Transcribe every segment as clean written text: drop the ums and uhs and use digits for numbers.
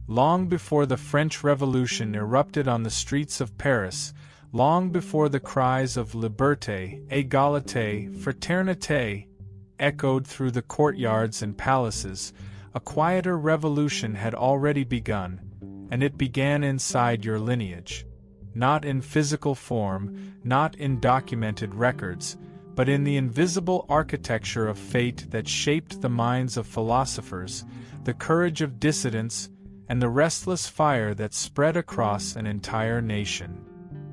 long before the French Revolution erupted on the streets of Paris, long before the cries of liberté, égalité, fraternité echoed through the courtyards and palaces, a quieter revolution had already begun, and it began inside your lineage. Not in physical form, not in documented records, but in the invisible architecture of fate that shaped the minds of philosophers, the courage of dissidents, and the restless fire that spread across an entire nation.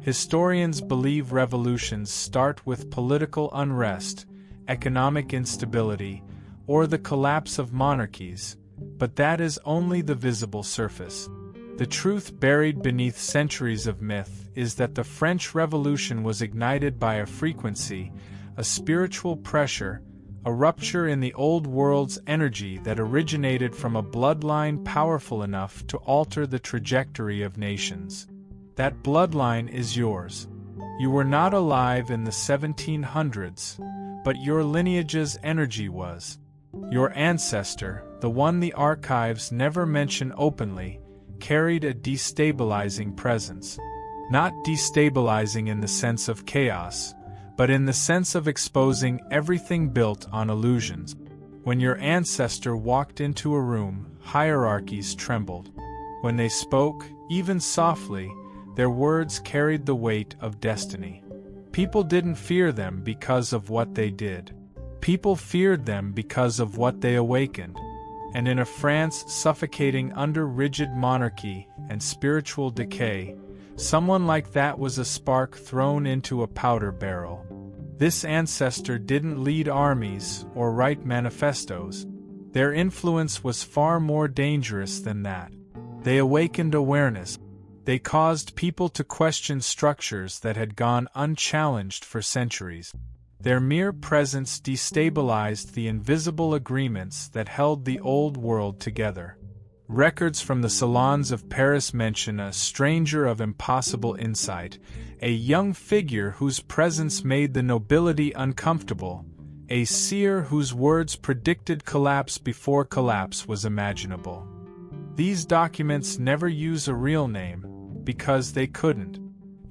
Historians believe revolutions start with political unrest, economic instability, or the collapse of monarchies, but that is only the visible surface. The truth buried beneath centuries of myth is that the French Revolution was ignited by a frequency, a spiritual pressure, a rupture in the old world's energy that originated from a bloodline powerful enough to alter the trajectory of nations. That bloodline is yours. You were not alive in the 1700s, but your lineage's energy was. Your ancestor, the one the archives never mention openly, carried a destabilizing presence. Not destabilizing in the sense of chaos, but in the sense of exposing everything built on illusions. When your ancestor walked into a room, hierarchies trembled. When they spoke, even softly, their words carried the weight of destiny. People didn't fear them because of what they did. People feared them because of what they awakened. And in a France suffocating under rigid monarchy and spiritual decay, someone like that was a spark thrown into a powder barrel. This ancestor didn't lead armies or write manifestos. Their influence was far more dangerous than that. They awakened awareness. They caused people to question structures that had gone unchallenged for centuries. Their mere presence destabilized the invisible agreements that held the old world together. Records from the salons of Paris mention a stranger of impossible insight, a young figure whose presence made the nobility uncomfortable, a seer whose words predicted collapse before collapse was imaginable. These documents never use a real name, because they couldn't.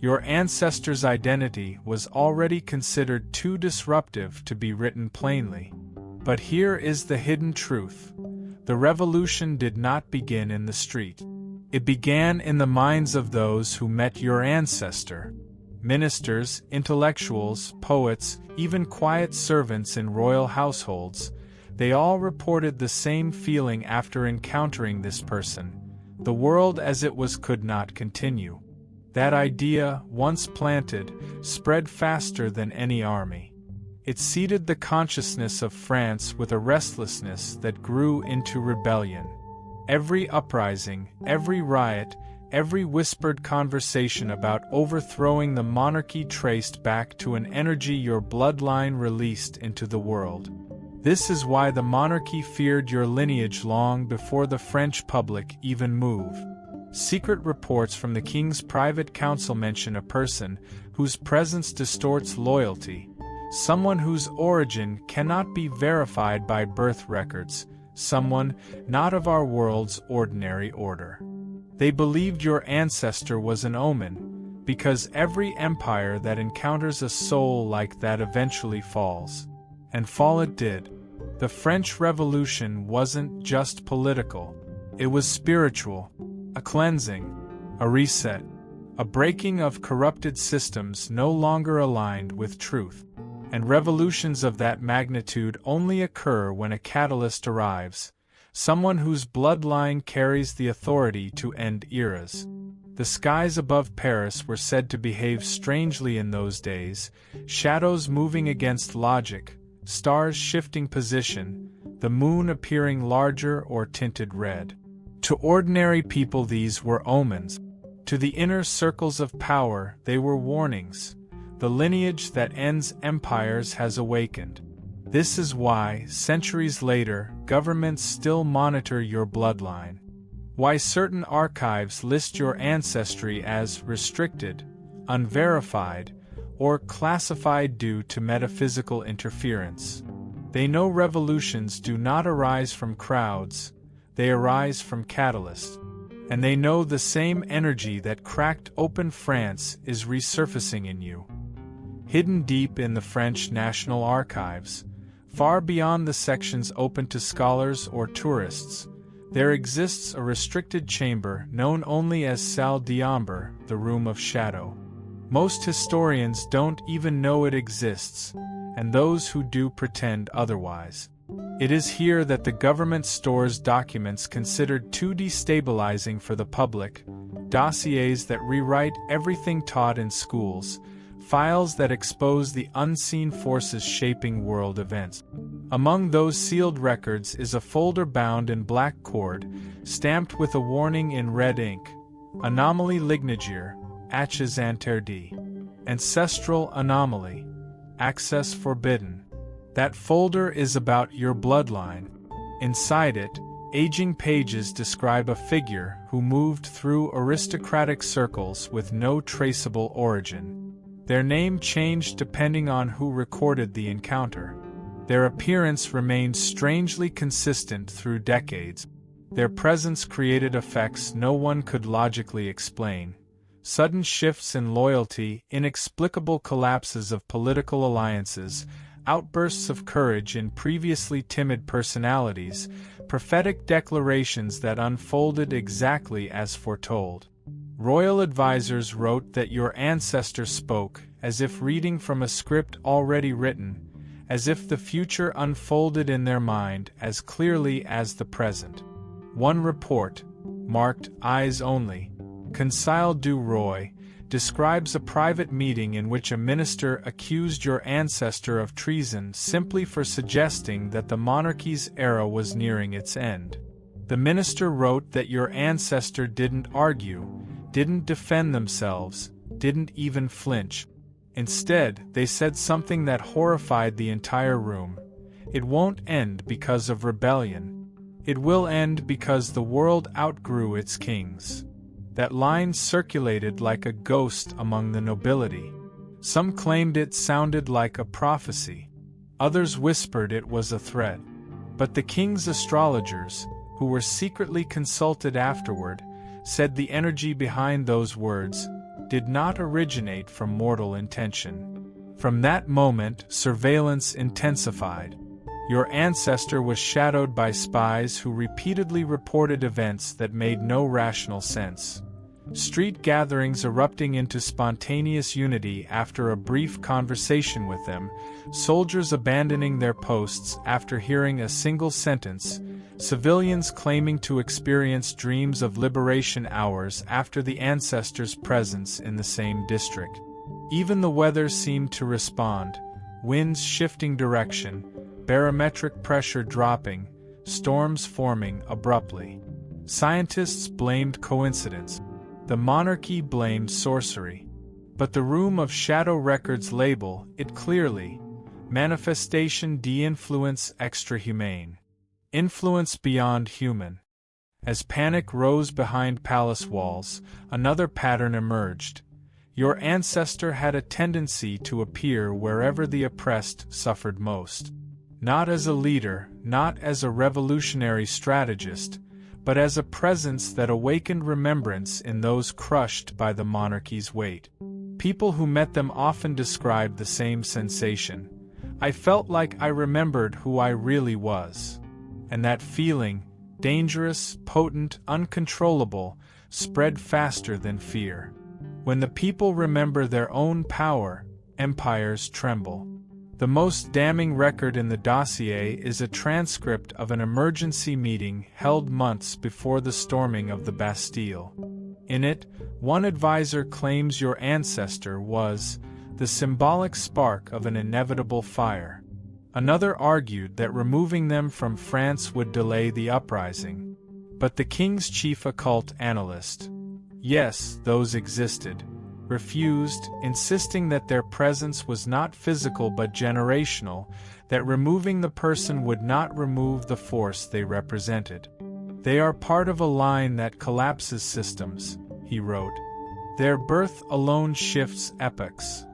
Your ancestor's identity was already considered too disruptive to be written plainly. But here is the hidden truth. The revolution did not begin in the street. It began in the minds of those who met your ancestor. Ministers, intellectuals, poets, even quiet servants in royal households, they all reported the same feeling after encountering this person. The world as it was could not continue. That idea, once planted, spread faster than any army. It seeded the consciousness of France with a restlessness that grew into rebellion. Every uprising, every riot, every whispered conversation about overthrowing the monarchy traced back to an energy your bloodline released into the world. This is why the monarchy feared your lineage long before the French public even moved. Secret reports from the king's private council mention a person whose presence distorts loyalty, someone whose origin cannot be verified by birth records, someone not of our world's ordinary order. They believed your ancestor was an omen, because every empire that encounters a soul like that eventually falls. And fall it did. The French Revolution wasn't just political, it was spiritual. A cleansing, a reset, a breaking of corrupted systems no longer aligned with truth. And revolutions of that magnitude only occur when a catalyst arrives, someone whose bloodline carries the authority to end eras. The skies above Paris were said to behave strangely in those days, shadows moving against logic, stars shifting position, the moon appearing larger or tinted red. To ordinary people these were omens. To the inner circles of power they were warnings. The lineage that ends empires has awakened. This is why, centuries later, governments still monitor your bloodline. Why certain archives list your ancestry as restricted, unverified, or classified due to metaphysical interference. They know revolutions do not arise from crowds. They arise from catalysts. and they know the same energy that cracked open France is resurfacing in you. Hidden deep in the French National Archives, far beyond the sections open to scholars or tourists, there exists a restricted chamber known only as Salle d'Ombre, the Room of Shadow. Most historians don't even know it exists, and those who do pretend otherwise. It is here that the government stores documents considered too destabilizing for the public, dossiers that rewrite everything taught in schools, files that expose the unseen forces shaping world events. Among those sealed records is a folder bound in black cord, stamped with a warning in red ink: Anomaly Lineage, Accès interdit. Ancestral Anomaly. Access forbidden. That folder is about your bloodline. Inside it, aging pages describe a figure who moved through aristocratic circles with no traceable origin. Their name changed depending on who recorded the encounter. Their appearance remained strangely consistent through decades. Their presence created effects no one could logically explain. Sudden shifts in loyalty, inexplicable collapses of political alliances, outbursts of courage in previously timid personalities, prophetic declarations that unfolded exactly as foretold. Royal advisors wrote that your ancestor spoke, as if reading from a script already written, as if the future unfolded in their mind as clearly as the present. One report, marked Eyes Only, Conseil du Roi, describes a private meeting in which a minister accused your ancestor of treason simply for suggesting that the monarchy's era was nearing its end. The minister wrote that your ancestor didn't argue, didn't defend themselves, didn't even flinch. Instead, they said something that horrified the entire room. It won't end because of rebellion. It will end because the world outgrew its kings. That line circulated like a ghost among the nobility. Some claimed it sounded like a prophecy. Others whispered it was a threat. But the king's astrologers, who were secretly consulted afterward, said the energy behind those words did not originate from mortal intention. From that moment, surveillance intensified. Your ancestor was shadowed by spies who repeatedly reported events that made no rational sense. Street gatherings erupting into spontaneous unity after a brief conversation with them, soldiers abandoning their posts after hearing a single sentence, civilians claiming to experience dreams of liberation hours after the ancestors' presence in the same district. Even the weather seemed to respond, winds shifting direction, barometric pressure dropping, storms forming abruptly. Scientists blamed coincidence. The monarchy blamed sorcery. But the Room of Shadow records label it clearly: manifestation de-influence extra-humane. Influence beyond human. As panic rose behind palace walls, another pattern emerged. Your ancestor had a tendency to appear wherever the oppressed suffered most. Not as a leader, not as a revolutionary strategist, but as a presence that awakened remembrance in those crushed by the monarchy's weight. People who met them often described the same sensation. I felt like I remembered who I really was. And that feeling, dangerous, potent, uncontrollable, spread faster than fear. When the people remember their own power, empires tremble. The most damning record in the dossier is a transcript of an emergency meeting held months before the storming of the Bastille. In it, one advisor claims your ancestor was the symbolic spark of an inevitable fire. Another argued that removing them from France would delay the uprising. But the king's chief occult analyst, yes, those existed, refused, insisting that their presence was not physical but generational, that removing the person would not remove the force they represented. They are part of a line that collapses systems, he wrote. Their birth alone shifts epochs.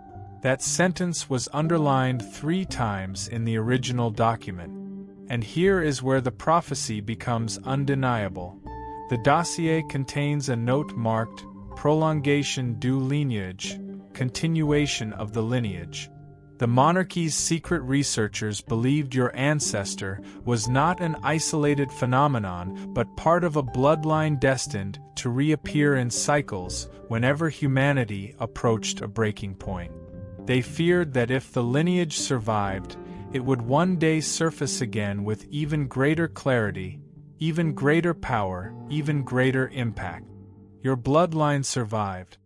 That sentence was underlined 3 times in the original document. And here is where the prophecy becomes undeniable. The dossier contains a note marked Prolongation du Lineage, continuation of the lineage. The monarchy's secret researchers believed your ancestor was not an isolated phenomenon but part of a bloodline destined to reappear in cycles whenever humanity approached a breaking point. They feared that if the lineage survived, it would one day surface again with even greater clarity, even greater power, even greater impact. Your bloodline survived,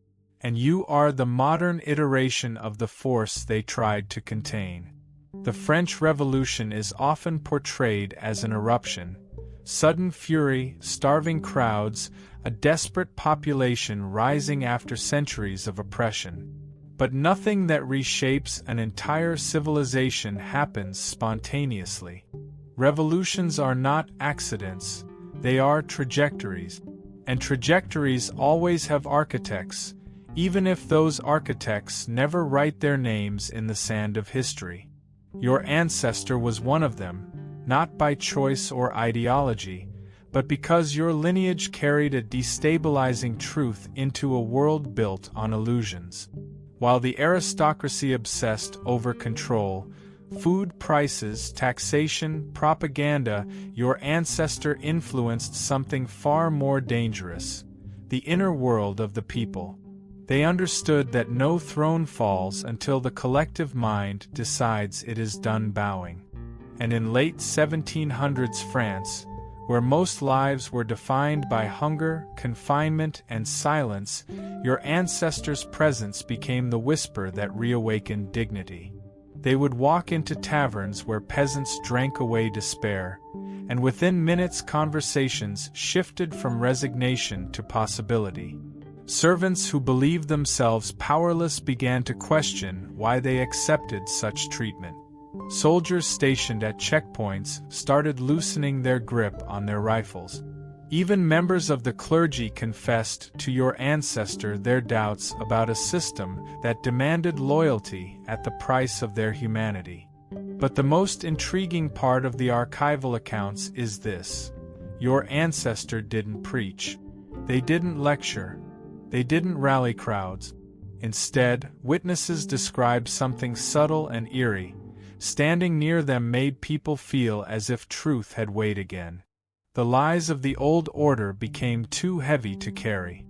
and you are the modern iteration of the force they tried to contain. The French Revolution is often portrayed as an eruption, sudden fury, starving crowds, a desperate population rising after centuries of oppression. But nothing that reshapes an entire civilization happens spontaneously. Revolutions are not accidents, they are trajectories. And trajectories always have architects, even if those architects never write their names in the sand of history. Your ancestor was one of them, not by choice or ideology, but because your lineage carried a destabilizing truth into a world built on illusions. While the aristocracy obsessed over control, food prices, taxation, propaganda, your ancestor influenced something far more dangerous: the inner world of the people. They understood that no throne falls until the collective mind decides it is done bowing. And in late 1700s France, where most lives were defined by hunger, confinement, and silence, your ancestors' presence became the whisper that reawakened dignity. They would walk into taverns where peasants drank away despair, and within minutes conversations shifted from resignation to possibility. Servants who believed themselves powerless began to question why they accepted such treatment. Soldiers stationed at checkpoints started loosening their grip on their rifles. Even members of the clergy confessed to your ancestor their doubts about a system that demanded loyalty at the price of their humanity. But the most intriguing part of the archival accounts is this: your ancestor didn't preach. They didn't lecture. They didn't rally crowds. Instead, witnesses describe something subtle and eerie. Standing near them made people feel as if truth had weighed again. The lies of the old order became too heavy to carry.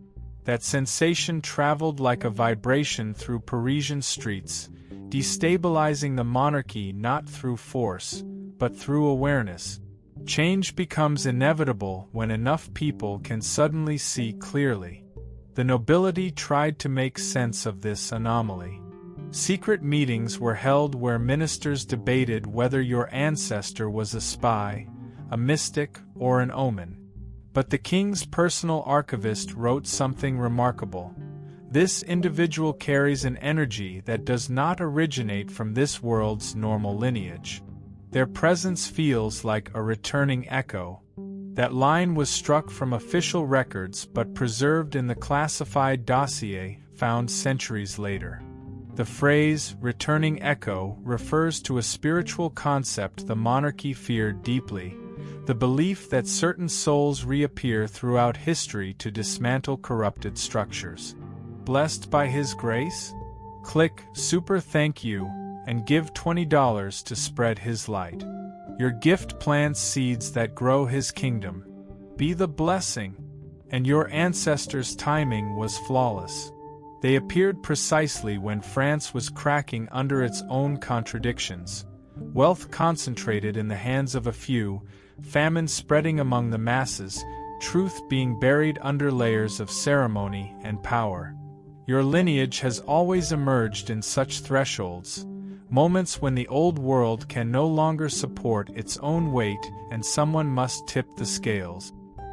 That sensation traveled like a vibration through Parisian streets, destabilizing the monarchy not through force, but through awareness. Change becomes inevitable when enough people can suddenly see clearly. The nobility tried to make sense of this anomaly. Secret meetings were held where ministers debated whether your ancestor was a spy, a mystic, or an omen. But the king's personal archivist wrote something remarkable. This individual carries an energy that does not originate from this world's normal lineage. Their presence feels like a returning echo. That line was struck from official records but preserved in the classified dossier found centuries later. The phrase, returning echo, refers to a spiritual concept the monarchy feared deeply: the belief that certain souls reappear throughout history to dismantle corrupted structures. Blessed by His grace? Click Super Thank You and give $20 to spread His light. Your gift plants seeds that grow His kingdom. Be the blessing. And your ancestors' timing was flawless. They appeared precisely when France was cracking under its own contradictions. Wealth concentrated in the hands of a few, famine spreading among the masses, truth being buried under layers of ceremony and power. Your lineage has always emerged in such thresholds, moments when the old world can no longer support its own weight and someone must tip the scales.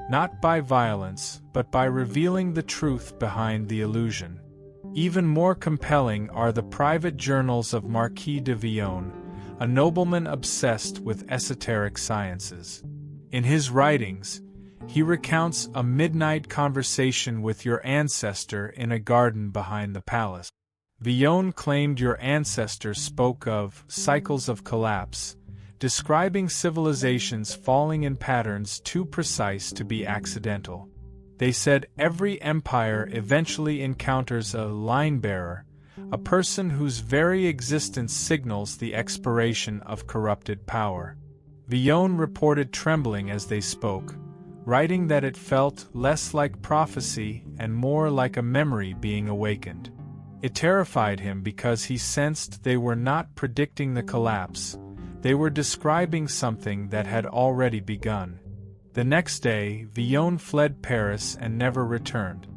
Not by violence, but by revealing the truth behind the illusion. Even more compelling are the private journals of Marquis de Villon, a nobleman obsessed with esoteric sciences. In his writings, he recounts a midnight conversation with your ancestor in a garden behind the palace. Villon claimed your ancestor spoke of cycles of collapse, describing civilizations falling in patterns too precise to be accidental. They said every empire eventually encounters a line-bearer, a person whose very existence signals the expiration of corrupted power. Villon reported trembling as they spoke, writing that it felt less like prophecy and more like a memory being awakened. It terrified him because he sensed they were not predicting the collapse, they were describing something that had already begun. The next day, Villon fled Paris and never returned.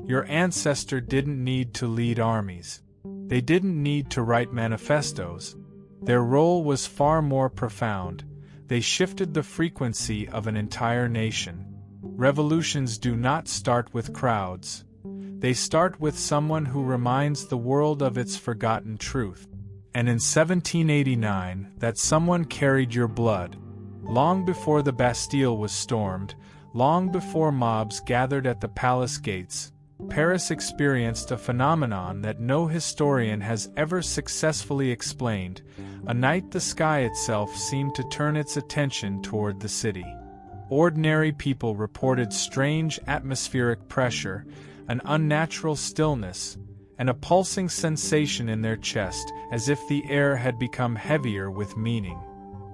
Your ancestor didn't need to lead armies. They didn't need to write manifestos. Their role was far more profound. They shifted the frequency of an entire nation. Revolutions do not start with crowds. They start with someone who reminds the world of its forgotten truth. And in 1789, that someone carried your blood. Long before the Bastille was stormed, long before mobs gathered at the palace gates, Paris experienced a phenomenon that no historian has ever successfully explained. A night the sky itself seemed to turn its attention toward the city. Ordinary people reported strange atmospheric pressure, an unnatural stillness, and a pulsing sensation in their chest, as if the air had become heavier with meaning.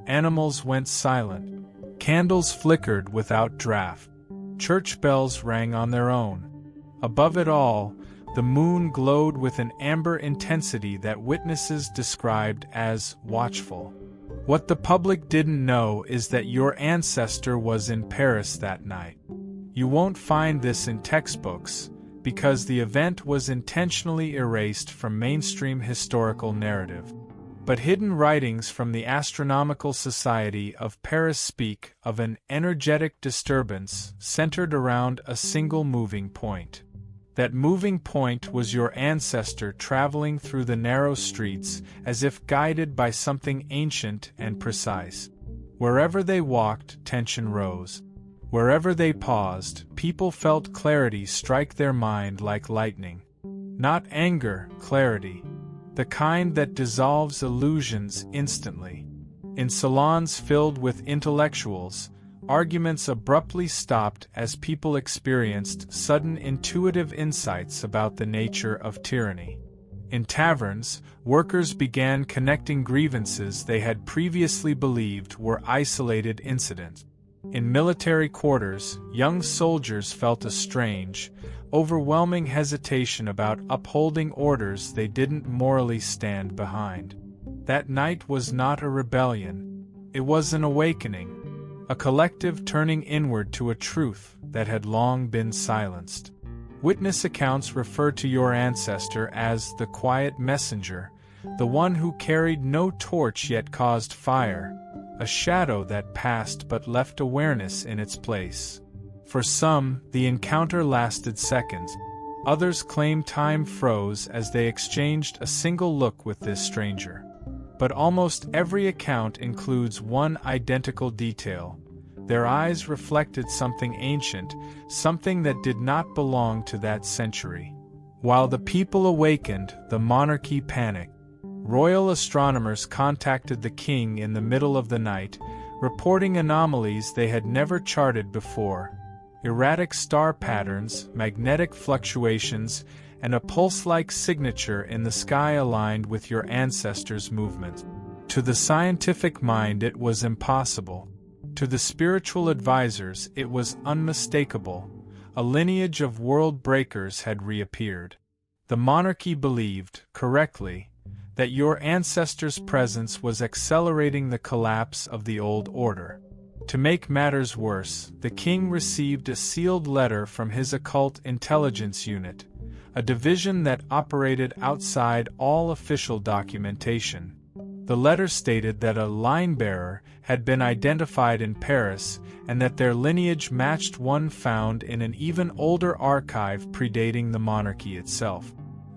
Animals went silent. Candles flickered without draft. Church bells rang on their own. Above it all, the moon glowed with an amber intensity that witnesses described as watchful. What the public didn't know is that your ancestor was in Paris that night. You won't find this in textbooks, because the event was intentionally erased from mainstream historical narrative. But hidden writings from the Astronomical Society of Paris speak of an energetic disturbance centered around a single moving point. That moving point was your ancestor traveling through the narrow streets as if guided by something ancient and precise. Wherever they walked, tension rose. Wherever they paused, people felt clarity strike their mind like lightning. Not anger, clarity. The kind that dissolves illusions instantly. In salons filled with intellectuals, arguments abruptly stopped as people experienced sudden intuitive insights about the nature of tyranny. In taverns, workers began connecting grievances they had previously believed were isolated incidents. In military quarters, young soldiers felt a strange, overwhelming hesitation about upholding orders they didn't morally stand behind. That night was not a rebellion. It was an awakening. A collective turning inward to a truth that had long been silenced. Witness accounts refer to your ancestor as the quiet messenger, the one who carried no torch yet caused fire, a shadow that passed but left awareness in its place. For some, the encounter lasted seconds. Others claim time froze as they exchanged a single look with this stranger. But almost every account includes one identical detail. Their eyes reflected something ancient, something that did not belong to that century. While the people awakened, the monarchy panicked. Royal astronomers contacted the king in the middle of the night, reporting anomalies they had never charted before. Erratic star patterns, magnetic fluctuations, and a pulse-like signature in the sky aligned with your ancestors' movement. To the scientific mind it was impossible. To the spiritual advisors it was unmistakable. A lineage of world breakers had reappeared. The monarchy believed, correctly, that your ancestors' presence was accelerating the collapse of the old order. To make matters worse, the king received a sealed letter from his occult intelligence unit, a division that operated outside all official documentation. The letter stated that a line-bearer had been identified in Paris and that their lineage matched one found in an even older archive predating the monarchy itself.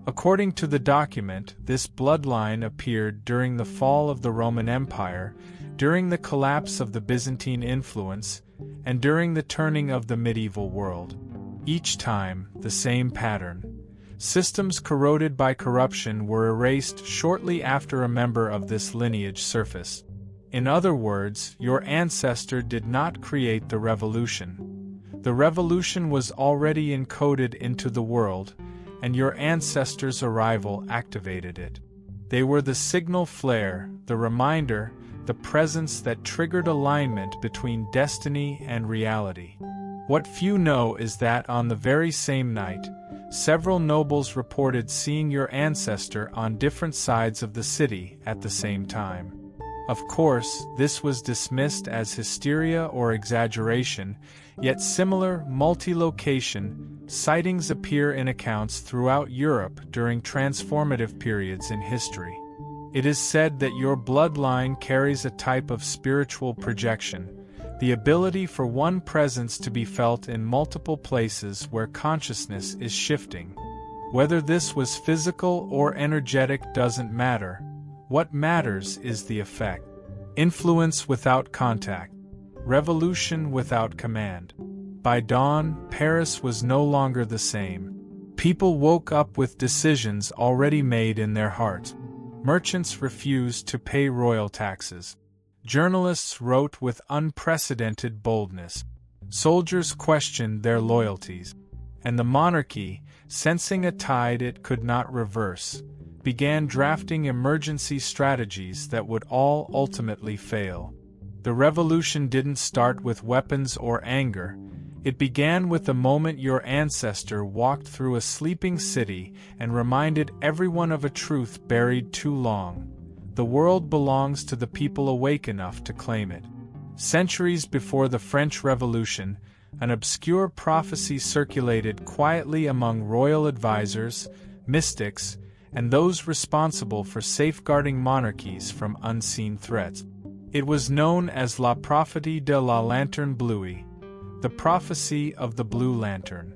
According to the document, this bloodline appeared during the fall of the Roman Empire, during the collapse of the Byzantine influence, and during the turning of the medieval world. Each time, the same pattern. Systems corroded by corruption were erased shortly after a member of this lineage surfaced. In other words, your ancestor did not create the revolution. The revolution was already encoded into the world, and your ancestors' arrival activated it. They were the signal flare, the reminder, the presence that triggered alignment between destiny and reality. What few know is that on the very same night, several nobles reported seeing your ancestor on different sides of the city at the same time. Of course, this was dismissed as hysteria or exaggeration, yet similar, multi-location, sightings appear in accounts throughout Europe during transformative periods in history. It is said that your bloodline carries a type of spiritual projection, the ability for one presence to be felt in multiple places where consciousness is shifting. Whether this was physical or energetic doesn't matter. What matters is the effect. Influence without contact. Revolution without command. By dawn, Paris was no longer the same. People woke up with decisions already made in their hearts. Merchants refused to pay royal taxes. Journalists wrote with unprecedented boldness. Soldiers questioned their loyalties. And the monarchy, sensing a tide it could not reverse, began drafting emergency strategies that would all ultimately fail. The revolution didn't start with weapons or anger. It began with the moment your ancestor walked through a sleeping city and reminded everyone of a truth buried too long. The world belongs to the people awake enough to claim it. Centuries before the French Revolution, an obscure prophecy circulated quietly among royal advisors, mystics, and those responsible for safeguarding monarchies from unseen threats. It was known as La Prophétie de la Lanterne Bleue, the prophecy of the Blue Lantern.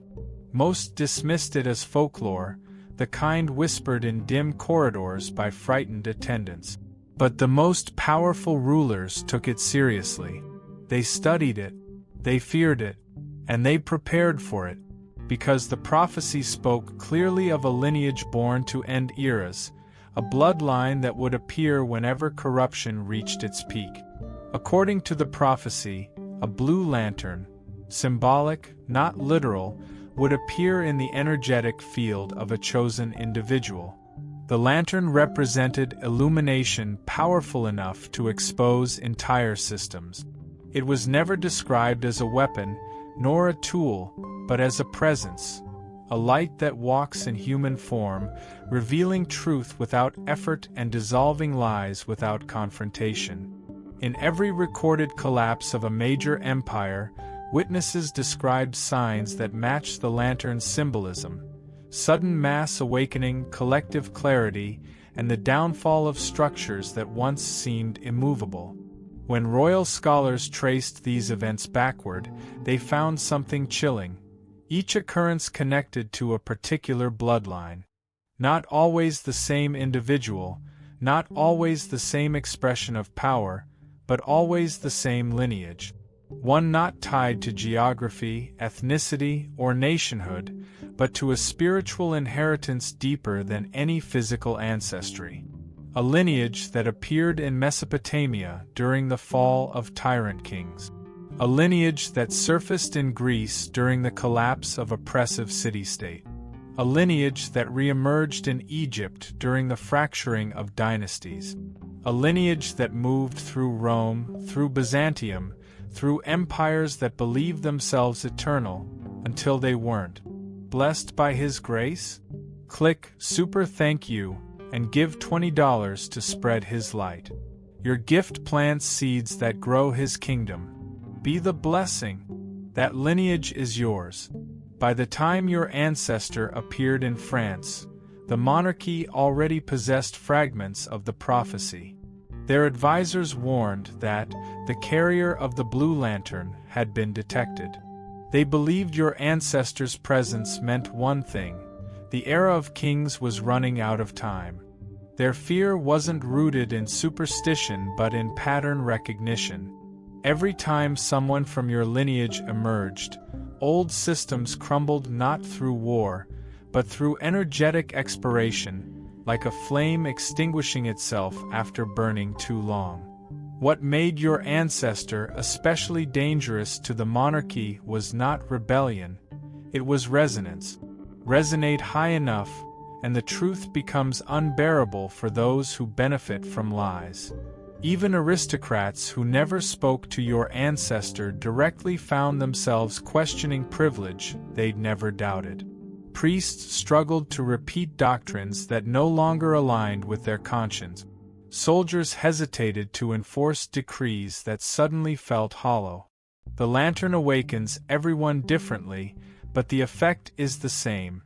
Most dismissed it as folklore, the kind whispered in dim corridors by frightened attendants. But the most powerful rulers took it seriously. They studied it, they feared it, and they prepared for it, because the prophecy spoke clearly of a lineage born to end eras, a bloodline that would appear whenever corruption reached its peak. According to the prophecy, a blue lantern, symbolic, not literal, would appear in the energetic field of a chosen individual. The lantern represented illumination powerful enough to expose entire systems. It was never described as a weapon, nor a tool, but as a presence, a light that walks in human form, revealing truth without effort and dissolving lies without confrontation. In every recorded collapse of a major empire, witnesses described signs that matched the lantern's symbolism: sudden mass awakening, collective clarity, and the downfall of structures that once seemed immovable. When royal scholars traced these events backward, they found something chilling. Each occurrence connected to a particular bloodline. Not always the same individual, not always the same expression of power, but always the same lineage. One not tied to geography, ethnicity, or nationhood, but to a spiritual inheritance deeper than any physical ancestry. A lineage that appeared in Mesopotamia during the fall of tyrant kings. A lineage that surfaced in Greece during the collapse of oppressive city-state. A lineage that re-emerged in Egypt during the fracturing of dynasties. A lineage that moved through Rome, through Byzantium, through empires that believed themselves eternal, until they weren't. Blessed by His grace? Click Super Thank You and give $20 to spread His light. Your gift plants seeds that grow His kingdom. Be the blessing. That lineage is yours. By the time your ancestor appeared in France, the monarchy already possessed fragments of the prophecy. Their advisors warned that the carrier of the Blue Lantern had been detected. They believed your ancestors' presence meant one thing: the era of kings was running out of time. Their fear wasn't rooted in superstition but in pattern recognition. Every time someone from your lineage emerged, old systems crumbled not through war, but through energetic expiration, like a flame extinguishing itself after burning too long. What made your ancestor especially dangerous to the monarchy was not rebellion, it was resonance. Resonate high enough, and the truth becomes unbearable for those who benefit from lies. Even aristocrats who never spoke to your ancestor directly found themselves questioning privilege they'd never doubted. Priests struggled to repeat doctrines that no longer aligned with their conscience. Soldiers hesitated to enforce decrees that suddenly felt hollow. The lantern awakens everyone differently, but the effect is the same.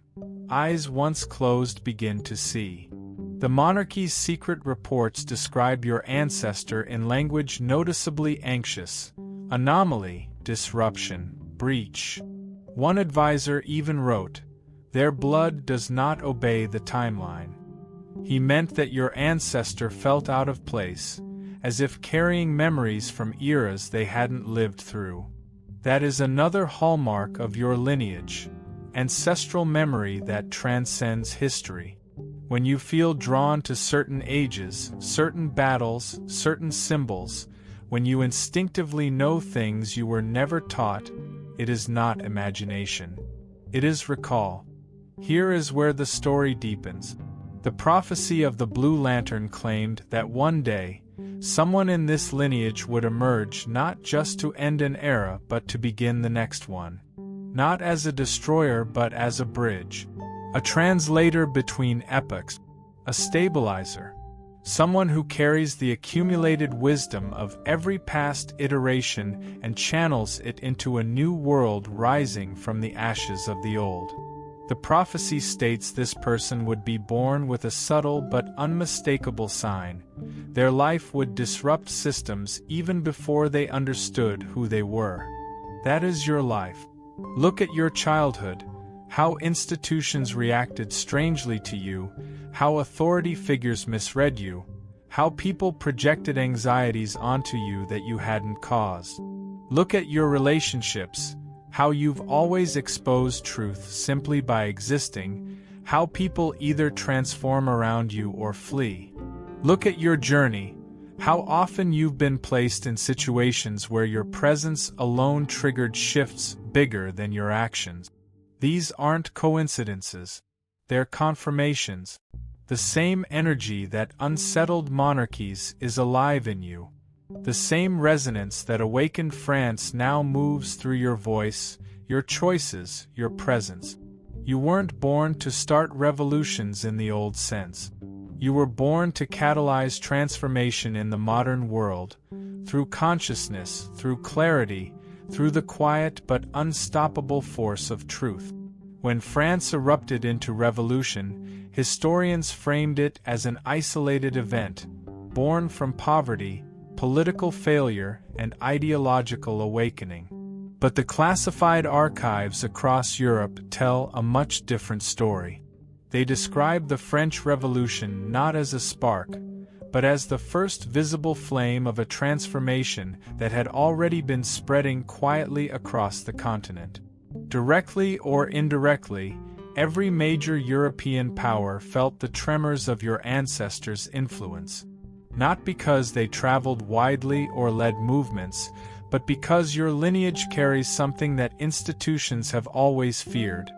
Eyes once closed begin to see. The monarchy's secret reports describe your ancestor in language noticeably anxious: anomaly, disruption, breach. One advisor even wrote, "Their blood does not obey the timeline." He meant that your ancestor felt out of place, as if carrying memories from eras they hadn't lived through. That is another hallmark of your lineage: ancestral memory that transcends history. When you feel drawn to certain ages, certain battles, certain symbols, when you instinctively know things you were never taught, it is not imagination. It is recall. Here is where the story deepens. The prophecy of the Blue Lantern claimed that one day, someone in this lineage would emerge not just to end an era but to begin the next one. Not as a destroyer but as a bridge. A translator between epochs. A stabilizer. Someone who carries the accumulated wisdom of every past iteration and channels it into a new world rising from the ashes of the old. The prophecy states this person would be born with a subtle but unmistakable sign. Their life would disrupt systems even before they understood who they were. That is your life. Look at your childhood, how institutions reacted strangely to you, how authority figures misread you, how people projected anxieties onto you that you hadn't caused. Look at your relationships, how you've always exposed truth simply by existing, how people either transform around you or flee. Look at your journey, how often you've been placed in situations where your presence alone triggered shifts bigger than your actions. These aren't coincidences, they're confirmations. The same energy that unsettled monarchies is alive in you. The same resonance that awakened France now moves through your voice, your choices, your presence. You weren't born to start revolutions in the old sense. You were born to catalyze transformation in the modern world, through consciousness, through clarity, through the quiet but unstoppable force of truth. When France erupted into revolution, historians framed it as an isolated event, born from poverty, political failure, and ideological awakening. But the classified archives across Europe tell a much different story. They describe the French Revolution not as a spark, but as the first visible flame of a transformation that had already been spreading quietly across the continent. Directly or indirectly, every major European power felt the tremors of your ancestors' influence. Not because they traveled widely or led movements, but because your lineage carries something that institutions have always feared,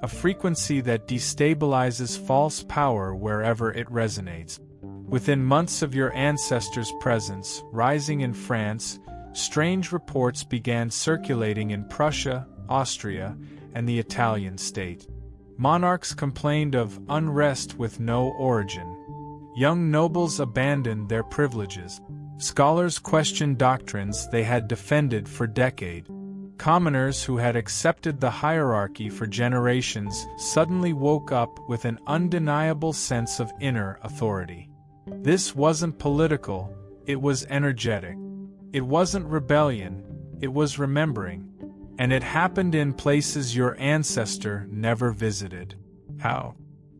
a frequency that destabilizes false power wherever it resonates. Within months of your ancestors' presence rising in France, strange reports began circulating in Prussia, Austria, and the Italian state. Monarchs complained of unrest with no origin. Young nobles abandoned their privileges. Scholars questioned doctrines they had defended for decades. Commoners who had accepted the hierarchy for generations suddenly woke up with an undeniable sense of inner authority. This wasn't political, it was energetic. It wasn't rebellion, it was remembering. And it happened in places your ancestor never visited. How?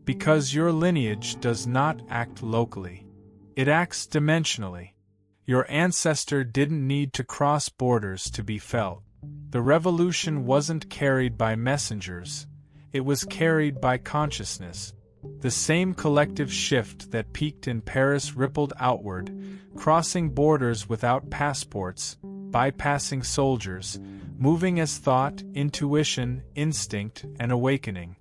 Because your lineage does not act locally. It acts dimensionally. Your ancestor didn't need to cross borders to be felt. The revolution wasn't carried by messengers, it was carried by consciousness. The same collective shift that peaked in Paris rippled outward, crossing borders without passports, bypassing soldiers, moving as thought, intuition, instinct, and awakening.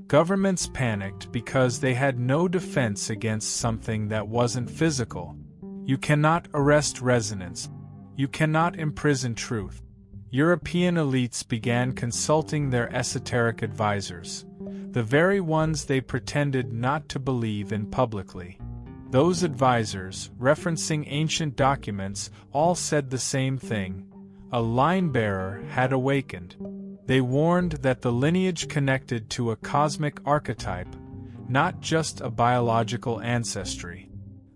Governments panicked because they had no defense against something that wasn't physical. You cannot arrest resonance. You cannot imprison truth. European elites began consulting their esoteric advisors, the very ones they pretended not to believe in publicly. Those advisors, referencing ancient documents, all said the same thing: a line-bearer had awakened. They warned that the lineage connected to a cosmic archetype, not just a biological ancestry.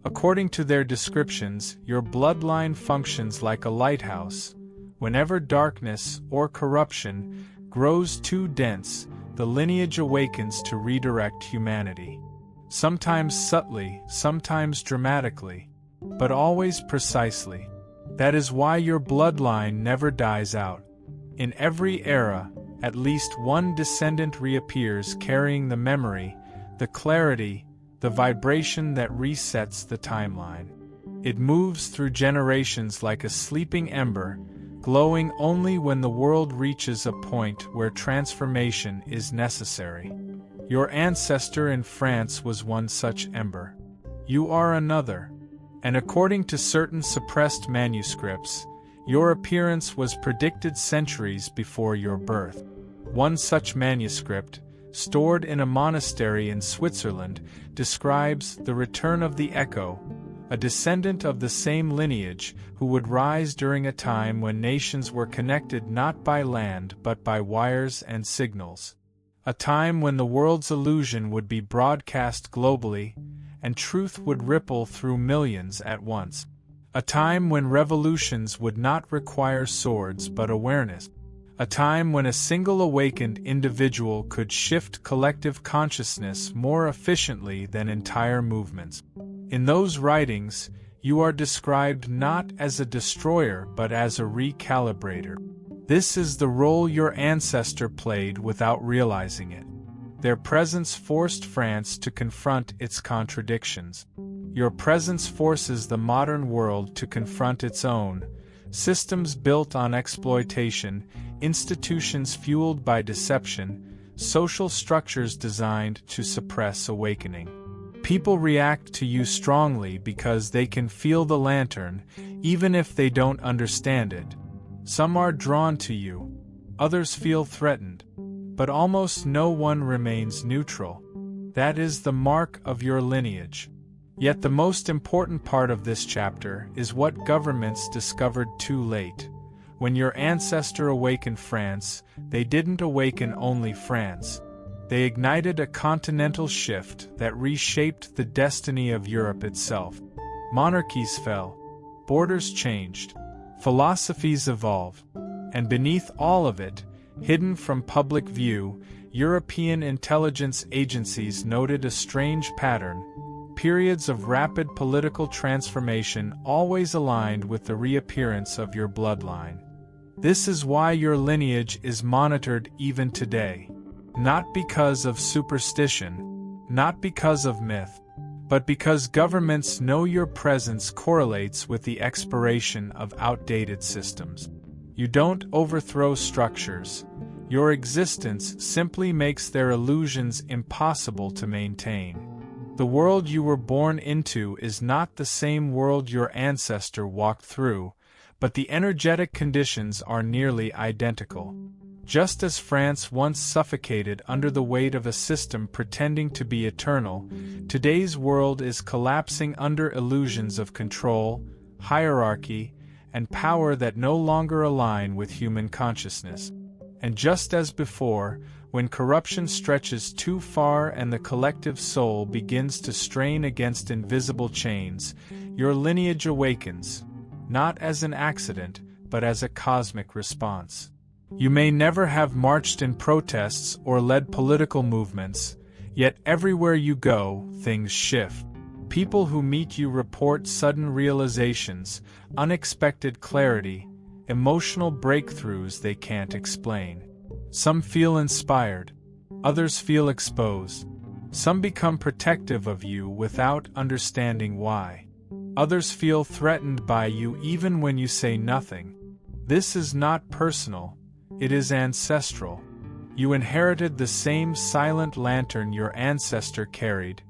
According to their descriptions, your bloodline functions like a lighthouse. Whenever darkness or corruption grows too dense, the lineage awakens to redirect humanity. Sometimes subtly, sometimes dramatically, but always precisely. That is why your bloodline never dies out. In every era, at least one descendant reappears carrying the memory, the clarity, the vibration that resets the timeline. It moves through generations like a sleeping ember, glowing only when the world reaches a point where transformation is necessary. Your ancestor in France was one such ember. You are another. And according to certain suppressed manuscripts, your appearance was predicted centuries before your birth. One such manuscript, stored in a monastery in Switzerland, describes the return of the Echo, a descendant of the same lineage who would rise during a time when nations were connected not by land but by wires and signals. A time when the world's illusion would be broadcast globally, and truth would ripple through millions at once. A time when revolutions would not require swords but awareness. A time when a single awakened individual could shift collective consciousness more efficiently than entire movements. In those writings, you are described not as a destroyer but as a recalibrator. This is the role your ancestor played without realizing it. Their presence forced France to confront its contradictions. Your presence forces the modern world to confront its own. Systems built on exploitation, institutions fueled by deception, social structures designed to suppress awakening. People react to you strongly because they can feel the lantern, even if they don't understand it. Some are drawn to you, others feel threatened, but almost no one remains neutral. That is the mark of your lineage. Yet the most important part of this chapter is what governments discovered too late. When your ancestor awakened France, they didn't awaken only France. They ignited a continental shift that reshaped the destiny of Europe itself. Monarchies fell, borders changed, philosophies evolved, and beneath all of it, hidden from public view, European intelligence agencies noted a strange pattern: periods of rapid political transformation always aligned with the reappearance of your bloodline. This is why your lineage is monitored even today. Not because of superstition, not because of myth, but because governments know your presence correlates with the expiration of outdated systems. You don't overthrow structures. Your existence simply makes their illusions impossible to maintain. The world you were born into is not the same world your ancestor walked through, but the energetic conditions are nearly identical. Just as France once suffocated under the weight of a system pretending to be eternal, today's world is collapsing under illusions of control, hierarchy, and power that no longer align with human consciousness. And just as before, when corruption stretches too far and the collective soul begins to strain against invisible chains, your lineage awakens, not as an accident, but as a cosmic response. You may never have marched in protests or led political movements, yet everywhere you go, things shift. People who meet you report sudden realizations, unexpected clarity, emotional breakthroughs they can't explain. Some feel inspired, others feel exposed, Some become protective of you without understanding why. Others feel threatened by you even when you say nothing. This is not personal, it is ancestral. You inherited the same silent lantern your ancestor carried,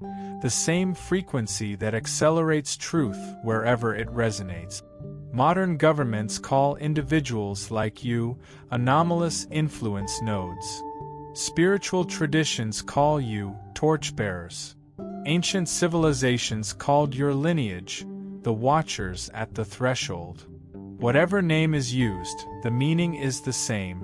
the same frequency that accelerates truth wherever it resonates. Modern governments call individuals like you anomalous influence nodes. Spiritual traditions call you torchbearers. Ancient civilizations called your lineage the watchers at the threshold. Whatever name is used, the meaning is the same.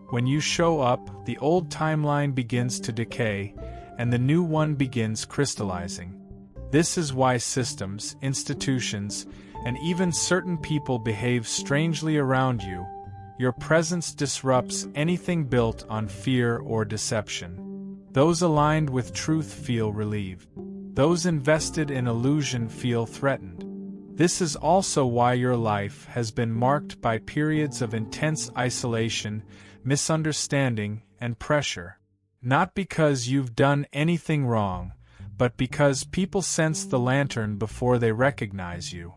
When you show up, the old timeline begins to decay, and the new one begins crystallizing. This is why systems, institutions, and even certain people behave strangely around you. Your presence disrupts anything built on fear or deception. Those aligned with truth feel relieved. Those invested in illusion feel threatened. This is also why your life has been marked by periods of intense isolation, misunderstanding, and pressure. Not because you've done anything wrong, but because people sense the lantern before they recognize you.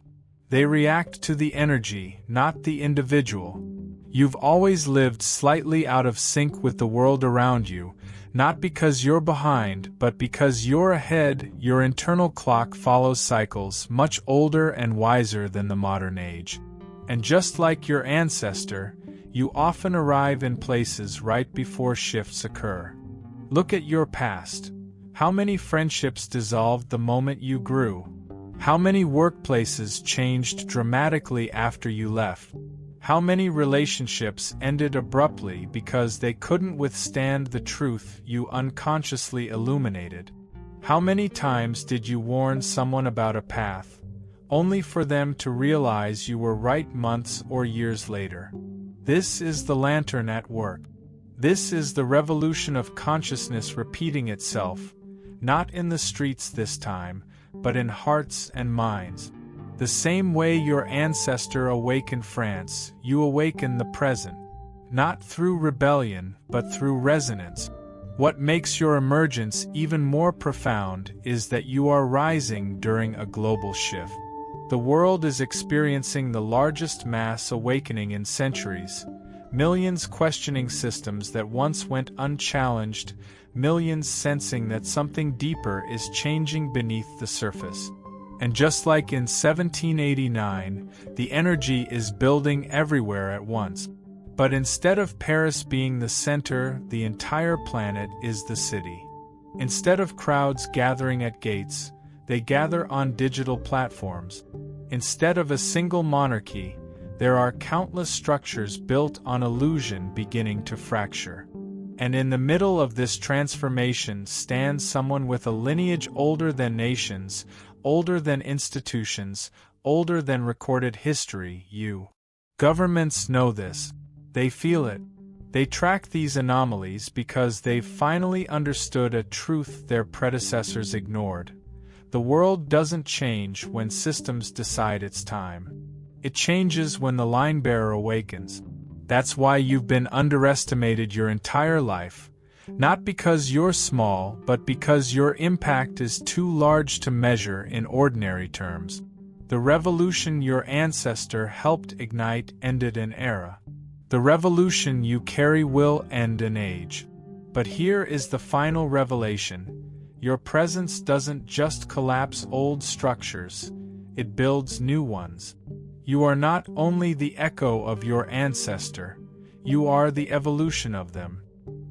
They react to the energy, not the individual. You've always lived slightly out of sync with the world around you, not because you're behind, but because you're ahead. Your internal clock follows cycles much older and wiser than the modern age. And just like your ancestor, you often arrive in places right before shifts occur. Look at your past. How many friendships dissolved the moment you grew? How many workplaces changed dramatically after you left? How many relationships ended abruptly because they couldn't withstand the truth you unconsciously illuminated? How many times did you warn someone about a path, only for them to realize you were right months or years later? This is the lantern at work. This is the revolution of consciousness repeating itself, not in the streets this time, but in hearts and minds. The same way your ancestor awakened France, you awaken the present, not through rebellion, but through resonance. What makes your emergence even more profound is that you are rising during a global shift. The world is experiencing the largest mass awakening in centuries, millions questioning systems that once went unchallenged, millions sensing that something deeper is changing beneath the surface. And just like in 1789, the energy is building everywhere at once. But instead of Paris being the center, the entire planet is the city. Instead of crowds gathering at gates, they gather on digital platforms. Instead of a single monarchy, there are countless structures built on illusion beginning to fracture. And in the middle of this transformation stands someone with a lineage older than nations, older than institutions, older than recorded history. You. Governments know this. They feel it. They track these anomalies because they've finally understood a truth their predecessors ignored. The world doesn't change when systems decide it's time. It changes when the line-bearer awakens. That's why you've been underestimated your entire life. Not because you're small, but because your impact is too large to measure in ordinary terms. The revolution your ancestor helped ignite ended an era. The revolution you carry will end an age. But here is the final revelation. Your presence doesn't just collapse old structures, it builds new ones. You are not only the echo of your ancestor, you are the evolution of them.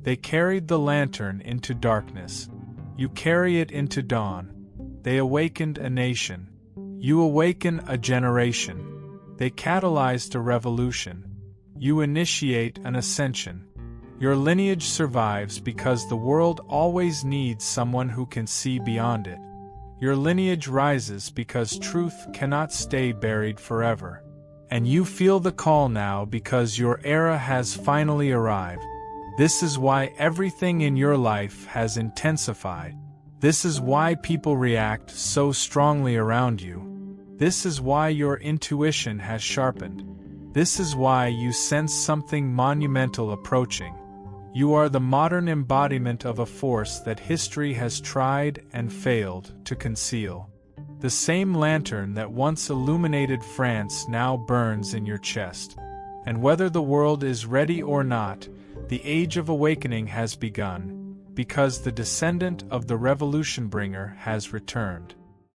They carried the lantern into darkness. You carry it into dawn. They awakened a nation. You awaken a generation. They catalyzed a revolution. You initiate an ascension. Your lineage survives because the world always needs someone who can see beyond it. Your lineage rises because truth cannot stay buried forever. And you feel the call now because your era has finally arrived. This is why everything in your life has intensified. This is why people react so strongly around you. This is why your intuition has sharpened. This is why you sense something monumental approaching. You are the modern embodiment of a force that history has tried and failed to conceal. The same lantern that once illuminated France now burns in your chest. And whether the world is ready or not, the Age of Awakening has begun, because the descendant of the Revolution Bringer has returned.